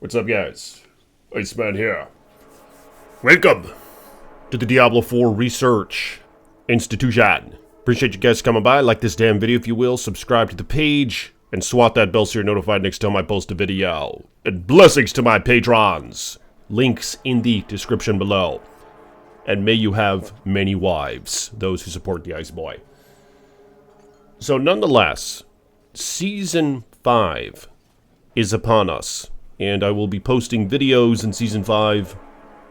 What's up, guys? Iceman here. Welcome to the Diablo 4 Research Institution. Appreciate you guys coming by. Like this damn video if you will. Subscribe to the page. And swat that bell so you're notified next time I post a video. And blessings to my patrons. Links in the description below. And may you have many wives. Those who support the Ice Boy. So nonetheless, Season 5 is upon us. And I will be posting videos in Season 5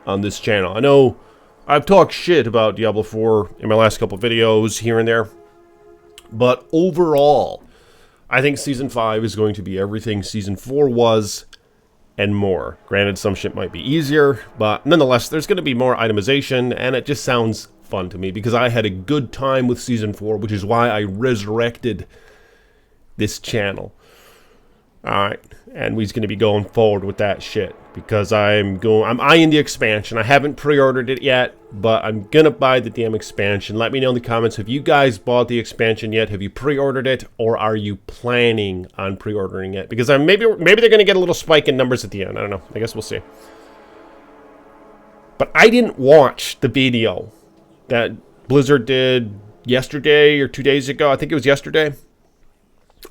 on this channel. I know I've talked shit about Diablo 4 in my last couple videos here and there. But overall, I think Season 5 is going to be everything Season 4 was and more. Granted, some shit might be easier, but nonetheless, there's going to be more itemization, and it just sounds fun to me because I had a good time with Season 4, which is why I resurrected this channel. Alright, and we're going to be going forward with that shit because I'm eyeing the expansion. I haven't pre-ordered it yet, but I'm going to buy the damn expansion. Let me know in the comments, have you guys bought the expansion yet? Have you pre-ordered it, or are you planning on pre-ordering it? Because maybe they're going to get a little spike in numbers at the end. I don't know. I guess we'll see. But I didn't watch the video that Blizzard did yesterday or 2 days ago. I think it was yesterday.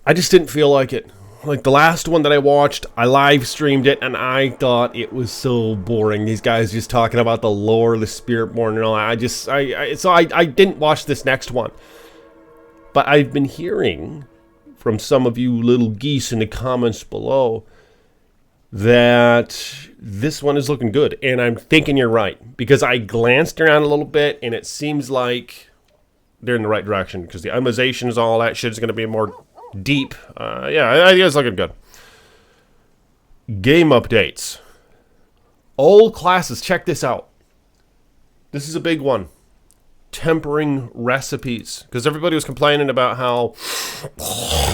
I just didn't feel like it. Like the last one that I watched, I live streamed it, and I thought it was so boring. These guys just talking about the lore, the Spiritborn, and all that. So I didn't watch this next one. But I've been hearing from some of you little geese in the comments below that this one is looking good, and I'm thinking you're right because I glanced around a little bit, and it seems like they're in the right direction because the immunizations, all that shit is going to be more deep. Yeah, I think it's looking good. Game updates. All classes, check this out. This is a big one. Tempering recipes. Because everybody was complaining about how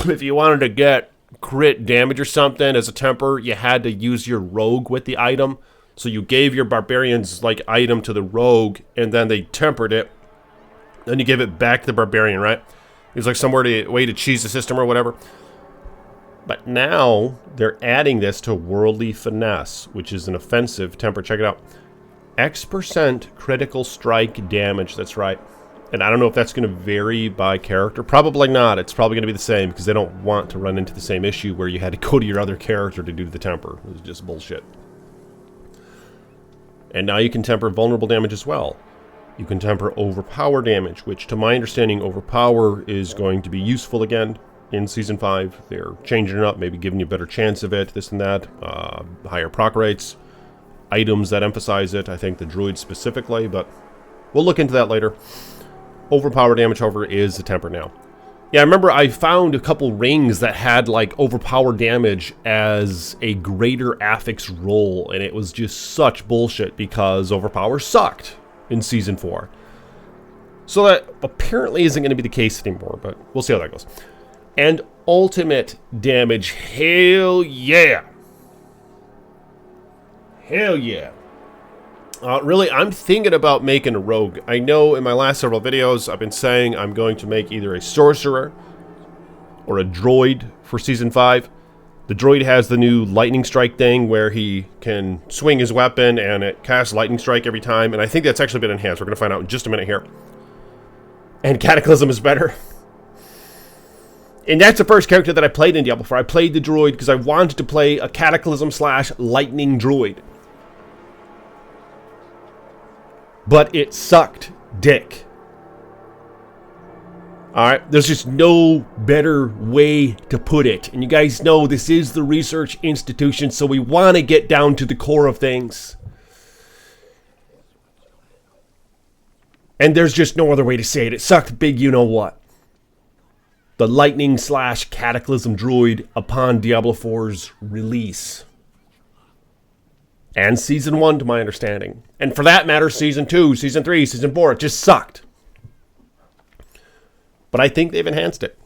if you wanted to get crit damage or something as a temper, you had to use your rogue with the item. So you gave your barbarian's like item to the rogue, and then they tempered it. Then you give it back to the barbarian, right? It's like somewhere way to cheese the system or whatever. But now they're adding this to Worldly Finesse, which is an offensive temper. Check it out. X% critical strike damage. That's right. And I don't know if that's going to vary by character. Probably not. It's probably going to be the same because they don't want to run into the same issue where you had to go to your other character to do the temper. It was just bullshit. And now you can temper vulnerable damage as well. You can temper overpower damage, which to my understanding, overpower is going to be useful again in Season 5. They're changing it up, maybe giving you a better chance of it, this and that. Higher proc rates, items that emphasize it, I think the druid specifically, but we'll look into that later. Overpower damage, however, is the temper now. Yeah, I remember I found a couple rings that had like overpower damage as a greater affix roll, and it was just such bullshit because overpower sucked in Season 4. So that apparently isn't going to be the case anymore, but we'll see how that goes. And ultimate damage, hell yeah. Hell yeah. Really, I'm thinking about making a rogue. I know in my last several videos, I've been saying I'm going to make either a sorcerer or a droid for Season 5. The droid has the new lightning strike thing where he can swing his weapon and it casts lightning strike every time. And I think that's actually been enhanced. We're going to find out in just a minute here. And Cataclysm is better. And that's the first character that I played in Diablo 4. I played the droid because I wanted to play a Cataclysm / lightning droid. But it sucked dick. Alright, there's just no better way to put it. And you guys know this is the research institution, so we want to get down to the core of things. And there's just no other way to say it. It sucked big, you know what. The lightning / cataclysm droid upon Diablo 4's release. And Season 1, to my understanding. And for that matter, Season 2, Season 3, Season 4, it just sucked. But I think they've enhanced it.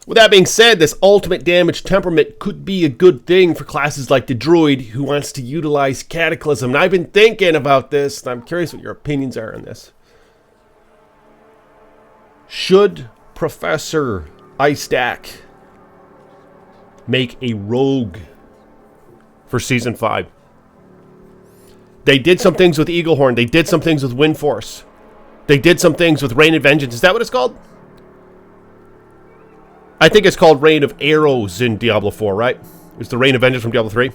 With that being said, this ultimate damage temperament could be a good thing for classes like the Druid who wants to utilize Cataclysm. And I've been thinking about this, and I'm curious what your opinions are on this. Should Professor Ice Stack make a rogue for Season 5. They did some things with Eaglehorn. They did some things with Windforce. They did some things with Rain of Vengeance. Is that what it's called? I think it's called Rain of Arrows in Diablo 4, right? It's the Rain of Vengeance from Diablo 3.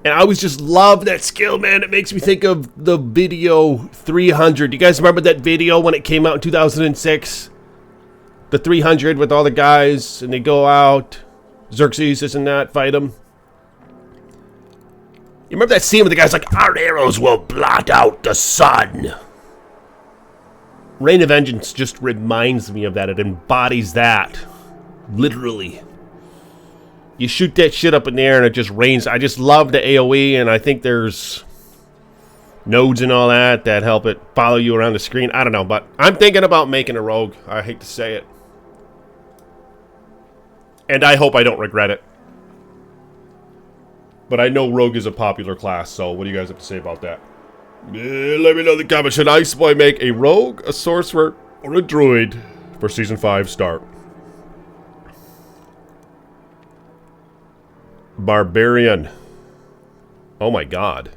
And I always just love that skill, man. It makes me think of the video 300. You guys remember that video when it came out in 2006? The 300 with all the guys, and they go out. Xerxes, this and that, fight him. You remember that scene where the guy's like, our arrows will blot out the sun. Rain of Vengeance just reminds me of that. It embodies that. Literally. You shoot that shit up in the air and it just rains. I just love the AoE, and I think there's nodes and all that help it follow you around the screen. I don't know, but I'm thinking about making a rogue. I hate to say it. And I hope I don't regret it. But I know rogue is a popular class, so what do you guys have to say about that? Let me know in the comments. Should Iceboy make a rogue, a sorcerer, or a druid for Season 5 start? Barbarian. Oh my god.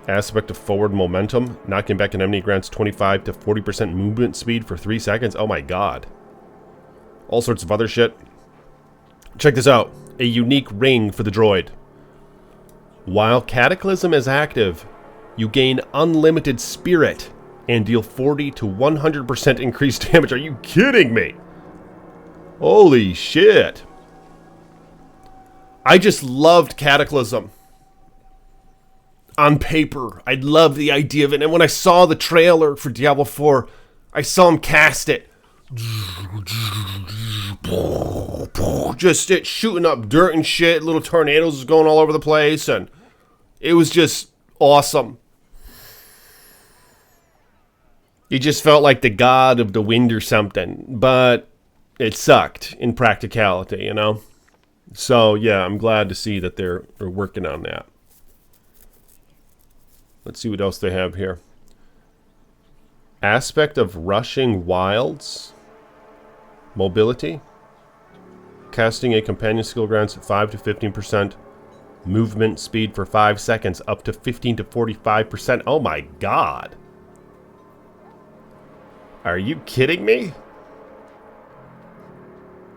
Aspect of forward momentum. Knocking back an enemy grants 25 to 40% movement speed for 3 seconds. Oh my god. All sorts of other shit. Check this out. A unique ring for the droid. While Cataclysm is active, you gain unlimited spirit and deal 40 to 100% increased damage. Are you kidding me? Holy shit. I just loved Cataclysm. On paper, I loved the idea of it. And when I saw the trailer for Diablo 4, I saw him cast it. Just it shooting up dirt and shit. Little tornadoes going all over the place. And it was just awesome. He just felt like the god of the wind or something. But it sucked in practicality, you know? So, yeah, I'm glad to see that they're working on that. Let's see what else they have here. Aspect of rushing wilds. Mobility. Casting a companion skill grants 5 to 15% movement speed for 5 seconds, up to 15 to 45%. Oh my god. Are you kidding me?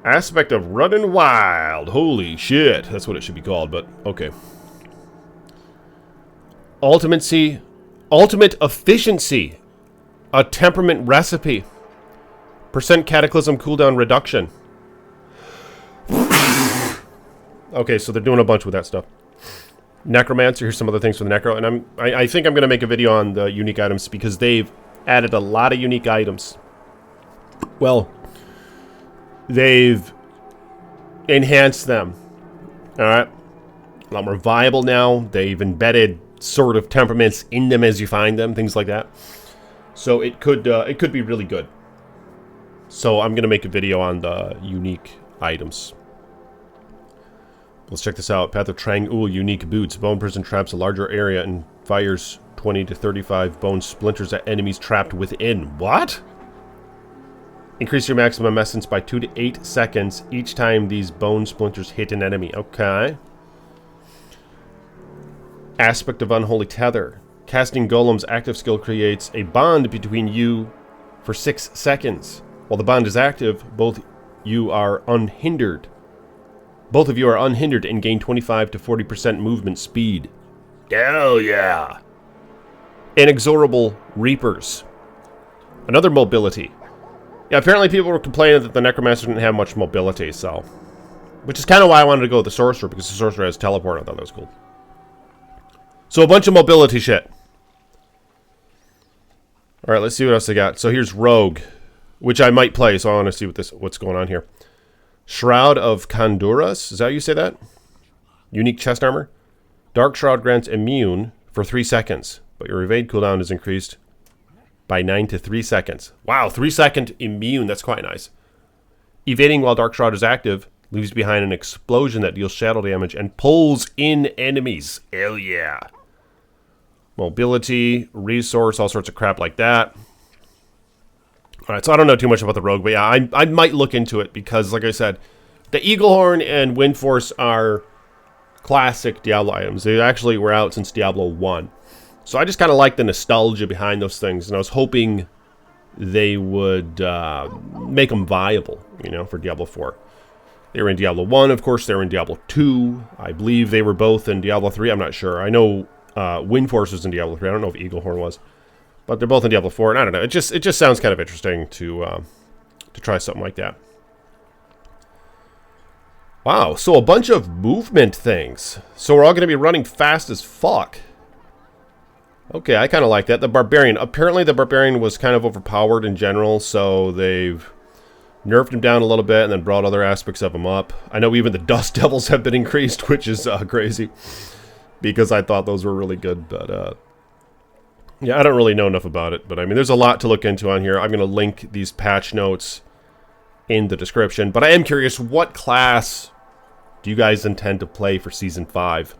Aspect of running wild. Holy shit. That's what it should be called, but okay. Ultimate efficiency. A temperament recipe. Percent cataclysm cooldown reduction. Okay, so they're doing a bunch with that stuff. Necromancer, here's some other things for the Necro. And I think I'm going to make a video on the unique items because they've added a lot of unique items. Well, they've enhanced them. Alright? A lot more viable now. They've embedded sort of temperaments in them as you find them, things like that. So it could be really good. So I'm gonna make a video on the unique items. Let's check this out. Path of Trang-Ul, unique boots. Bone prison traps a larger area and fires 20 to 35 bone splinters at enemies trapped within. What? Increase your maximum essence by 2 to 8 seconds each time these bone splinters hit an enemy. Okay. Aspect of Unholy Tether. Casting Golem's active skill creates a bond between you for 6 seconds. While the bond is active, both of you are unhindered and gain 25 to 40% movement speed. Hell yeah! Inexorable Reapers. Another mobility. Yeah, apparently people were complaining that the Necromancer didn't have much mobility, so... Which is kind of why I wanted to go with the Sorcerer, because the Sorcerer has teleport. I thought that was cool. So a bunch of mobility shit. Alright, let's see what else they got. So here's Rogue, which I might play, so I want to see what's going on here. Shroud of Conduras, is that how you say that? Unique chest armor. Dark Shroud grants immune for 3 seconds, but your evade cooldown is increased by 9 to 3 seconds. Wow, 3-second immune, that's quite nice. Evading while Dark Shroud is active leaves behind an explosion that deals shadow damage and pulls in enemies. Hell yeah. Mobility, resource, all sorts of crap like that. Alright, so I don't know too much about the Rogue, but yeah, I might look into it because, like I said, The Eaglehorn and Windforce are classic Diablo items. They actually were out since Diablo 1. So I just kind of like the nostalgia behind those things, and I was hoping they would make them viable, you know, for Diablo 4. They were in Diablo 1, of course. They were in Diablo 2. I believe they were both in Diablo 3. I'm not sure. I know Windforce was in Diablo 3. I don't know if Eaglehorn was. But they're both in Diablo 4, and I don't know. It just sounds kind of interesting to try something like that. Wow, so a bunch of movement things. So we're all going to be running fast as fuck. Okay, I kind of like that. The Barbarian. Apparently the Barbarian was kind of overpowered in general, so they've nerfed him down a little bit and then brought other aspects of him up. I know even the Dust Devils have been increased, which is crazy, because I thought those were really good, but yeah, I don't really know enough about it. But I mean, there's a lot to look into on here. I'm going to link these patch notes in the description, but I am curious, what class do you guys intend to play for Season 5?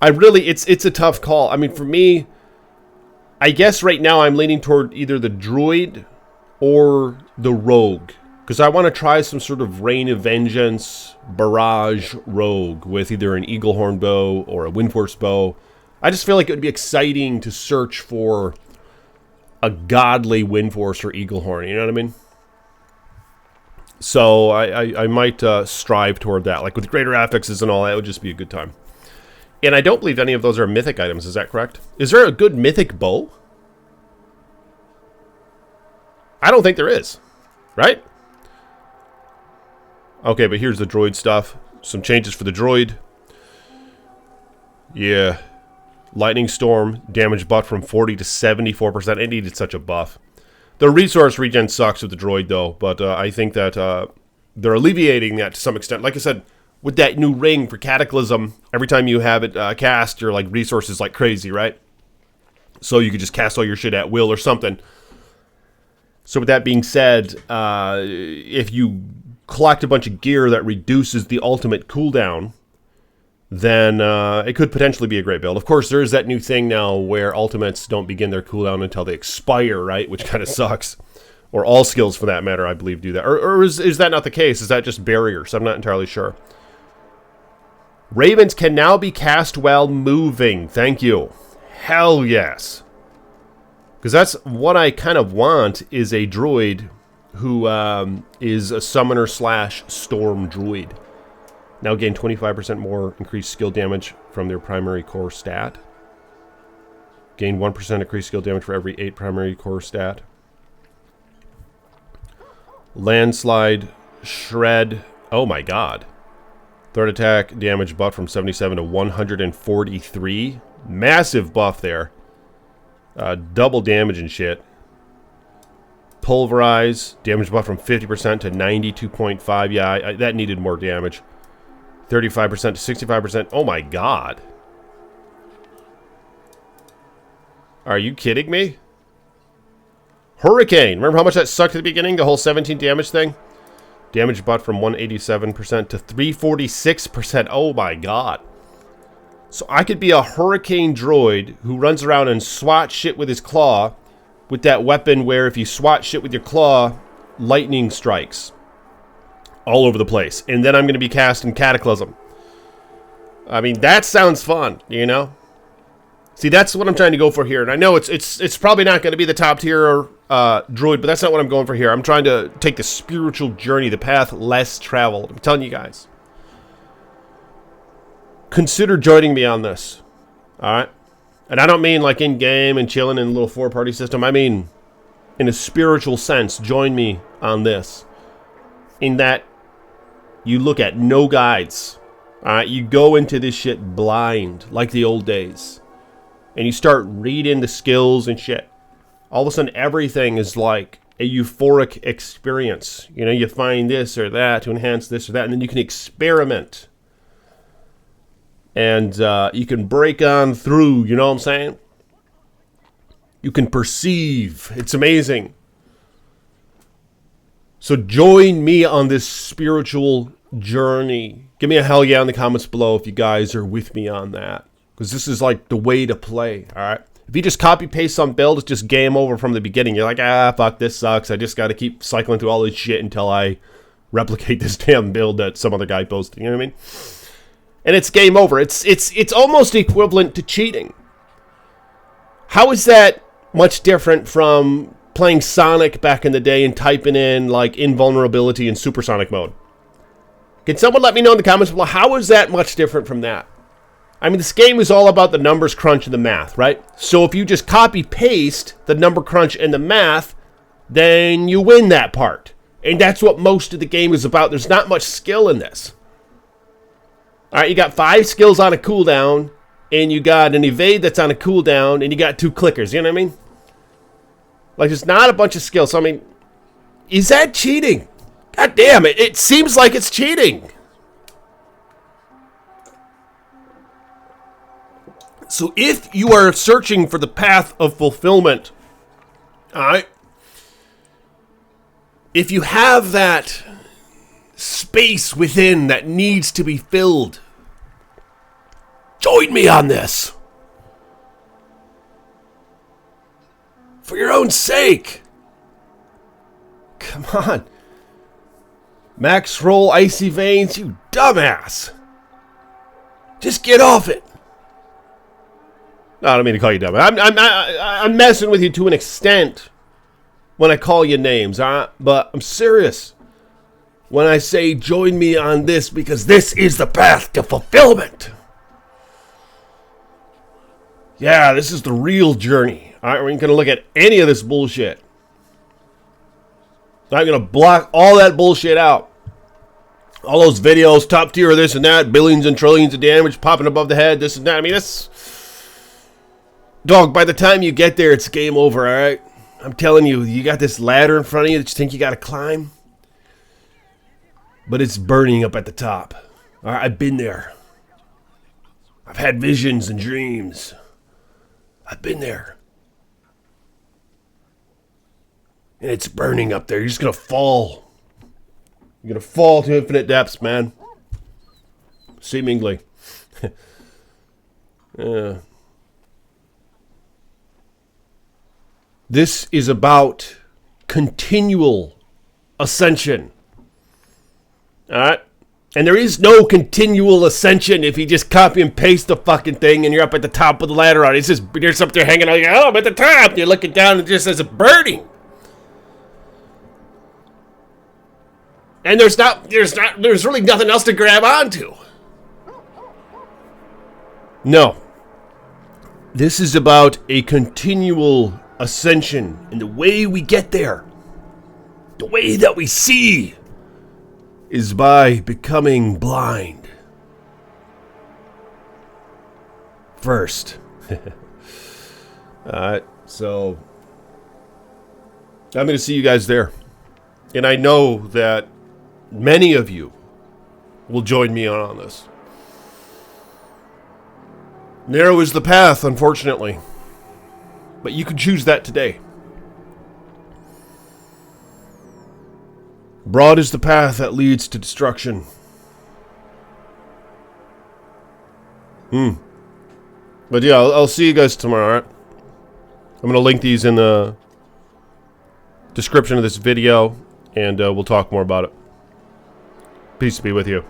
It's a tough call. I mean, for me, I guess right now I'm leaning toward either the Druid or the Rogue, because I want to try some sort of Rain of Vengeance barrage Rogue with either an Eaglehorn bow or a Windforce bow. I just feel like it would be exciting to search for a godly Windforce or Eaglehorn, you know what I mean? So I might strive toward that. Like with greater affixes and all that, it would just be a good time. And I don't believe any of those are mythic items, is that correct? Is there a good mythic bow? I don't think there is, right? Okay, but here's the droid stuff. Some changes for the droid. Yeah. Lightning Storm, damage buff from 40 to 74%. It needed such a buff. The resource regen sucks with the droid, though, but I think that they're alleviating that to some extent. Like I said, with that new ring for Cataclysm, every time you have it cast, your like resources like crazy, right? So you could just cast all your shit at will or something. So with that being said, if you collect a bunch of gear that reduces the ultimate cooldown, then it could potentially be a great build. Of course, there is that new thing now where ultimates don't begin their cooldown until they expire, right? Which kind of sucks. Or all skills, for that matter, I believe, do that. Or is that not the case? Is that just barriers? I'm not entirely sure. Ravens can now be cast while moving. Thank you. Hell yes. Because that's what I kind of want, is a droid who is a summoner slash storm droid. Now gain 25% more increased skill damage from their primary core stat. Gain 1% increased skill damage for every 8 primary core stat. Landslide, shred. Oh my god. Third attack damage buff from 77 to 143. Massive buff there. Double damage and shit. Pulverize. Damage buff from 50% to 92.5. Yeah, that needed more damage. 35% to 65%. Oh my god. Are you kidding me? Hurricane. Remember how much that sucked at the beginning? The whole 17 damage thing? Damage buff from 187% to 346%. Oh my god. So I could be a Hurricane droid who runs around and swats shit with his claw with that weapon where if you swat shit with your claw, lightning strikes all over the place. And then I'm going to be casting Cataclysm. I mean, that sounds fun, you know? See, that's what I'm trying to go for here. And I know it's probably not going to be the top tier droid, but that's not what I'm going for here. I'm trying to take the spiritual journey, the path less traveled. I'm telling you guys. Consider joining me on this. Alright? And I don't mean like in-game and chilling in a little 4-party system. I mean, in a spiritual sense, join me on this. In that, you look at no guides. Alright? You go into this shit blind, like the old days. And you start reading the skills and shit. All of a sudden, everything is like a euphoric experience. You know, you find this or that to enhance this or that, and then you can experiment. And you can break on through, you know what I'm saying? You can perceive. It's amazing. So join me on this spiritual journey. Give me a hell yeah in the comments below if you guys are with me on that. Because this is like the way to play, alright? If you just copy-paste some build, it's just game over from the beginning. You're like, ah, fuck, this sucks. I just got to keep cycling through all this shit until I replicate this damn build that some other guy posted. You know what I mean? And it's game over. It's almost equivalent to cheating. How is that much different from playing Sonic back in the day and typing in like invulnerability in supersonic mode? Can someone let me know in the comments below, how is that much different from that? I mean, this game is all about the numbers crunch and the math, right? So if you just copy paste the number crunch and the math, then you win that part. And that's what most of the game is about. There's not much skill in this. All right, you got 5 skills on a cooldown, and you got an evade that's on a cooldown, and you got 2 clickers. You know what I mean? Like, there's not a bunch of skills. So, I mean, is that cheating? God damn it. It seems like it's cheating. So if you are searching for the path of fulfillment, all right, if you have that space within that needs to be filled, join me on this. For your own sake. Come on. Max roll icy veins, you dumbass. Just get off it. No, I don't mean to call you dumb. I'm messing with you to an extent when I call you names, but I'm serious when I say join me on this, because this is the path to fulfillment. Yeah, this is the real journey. All right, we ain't going to look at any of this bullshit. I'm going to block all that bullshit out. All those videos, top tier of this and that, billions and trillions of damage popping above the head, this and that. I mean, that's... Dog, by the time you get there, it's game over, all right? I'm telling you, you got this ladder in front of you that you think you got to climb. But it's burning up at the top. All right, I've been there. I've had visions and dreams. I've been there. And it's burning up there. You're just going to fall. You're going to fall to infinite depths, man. Seemingly. This is about continual ascension. Alright? And there is no continual ascension if you just copy and paste the fucking thing and you're up at the top of the ladder. It's just, you're up there hanging out, like, oh, I'm at the top. And you're looking down and it just says burning. And there's really nothing else to grab onto. No. This is about a continual ascension, and the way we get there, the way that we see, is by becoming blind. First. Alright, so I'm going to see you guys there. And I know that many of you will join me on this. Narrow is the path, unfortunately. But you can choose that today. Broad is the path that leads to destruction. But yeah, I'll see you guys tomorrow, alright? I'm going to link these in the description of this video, and we'll talk more about it. Peace be with you.